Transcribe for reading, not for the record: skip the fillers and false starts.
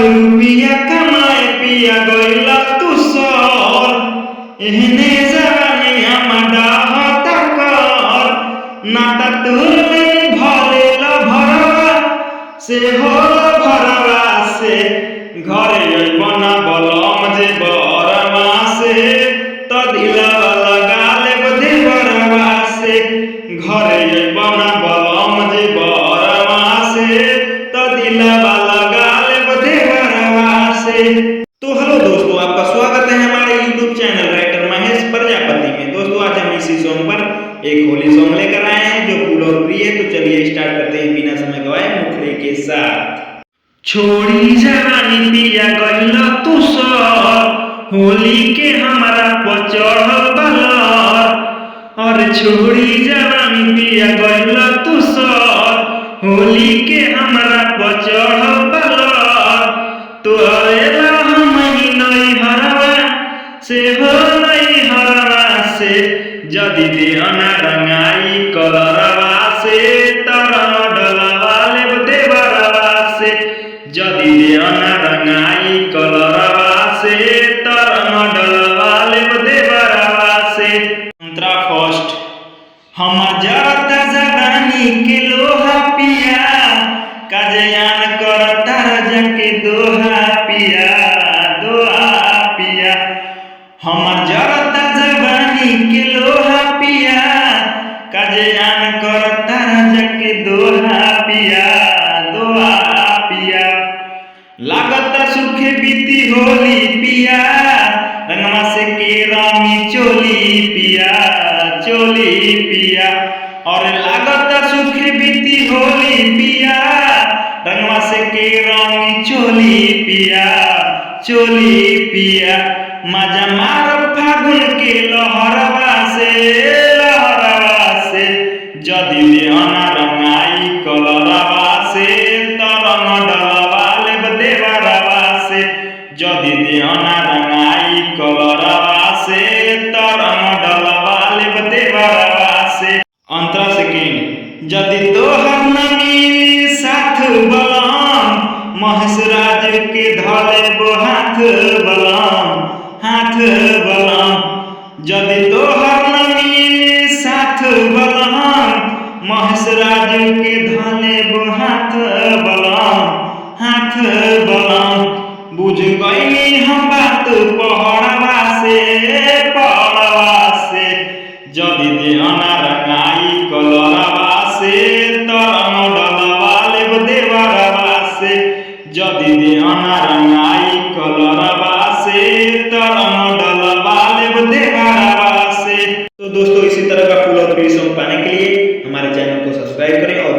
रुपया कमाए पिया गइला तू सर एहने जवानी हमारा हता कर नाता तोर में भरेला भरवा से हो भरवा से घरे बना बलम जे बरमा से त दिलवा लगा ले बदे बरवा से घरे बना बलम जे बरमा से त दिलवा लगा ले बदे बरवा से। तो हेलो दोस्तों, आपका स्वागत है हमारे YouTube channel writer Mahesh Prajapati में। दोस्तों आज हम इसी सॉन्ग पर एक होली सॉन्ग लेकर आए हैं जो फुल और प्रिय है। तो चलिए स्टार्ट करते हैं बिना समय गवाए मुखड़े के साथ। छोड़ी जवानी पिया गइला तू सर होली के हमारा पचढ़ल बलर और छोड़ी जवानी पिया गइला तू सर होली के हमारा पचढ़ल बलर तो अरेला हम नहीं हरवा से हो नहीं हरवा से जदि देहना रंगाई कलरवा से तरंग डलवा ले देवरवा से जदि देहना रंगाई कलरवा से तरंग डलवा ले देवरवा से। मंत्रा फर्स्ट हम जरता जवानी के लोहा पिया काजयान करता जके दोहा पिया दोहा पिया हम जरता जवानी के लोहा पिया काजयान करता जके दोहा पिया दोहा पिया लागत सुखे बीती होली पिया रंगमा से के रामी चोली पिया चोली पिया और लागत सुखे बीती होली पिया रंगवा से के रामी चोली पिया चोली पिया मजा मार फागुन के लहरवा से जदि देहना रंगाई कलरवा से तरंग डलवा ले देवरवा से जदि देहना रंगाई कलरवा से तरंग डलवा ले देवरवा से। अंतरा सेकेंड जदि तोहर न मिली साथ बलम महेश राज के धले बो हाथ बलम जदि तोहर न मिली साथ बलम महेश राज के धले बो हाथ बलम बुझ गई हम बात पहड़वा से जदि देहना रंगाई कलरवा से तरंग डलवा ले देवरवा से जदि देहना रंगाई कलरवा से तरंग डलवा ले देवरवा से। तो दोस्तों इसी तरह का फुल और फ्री सॉन्ग पाने के लिए हमारे चैनल को सब्सक्राइब करें और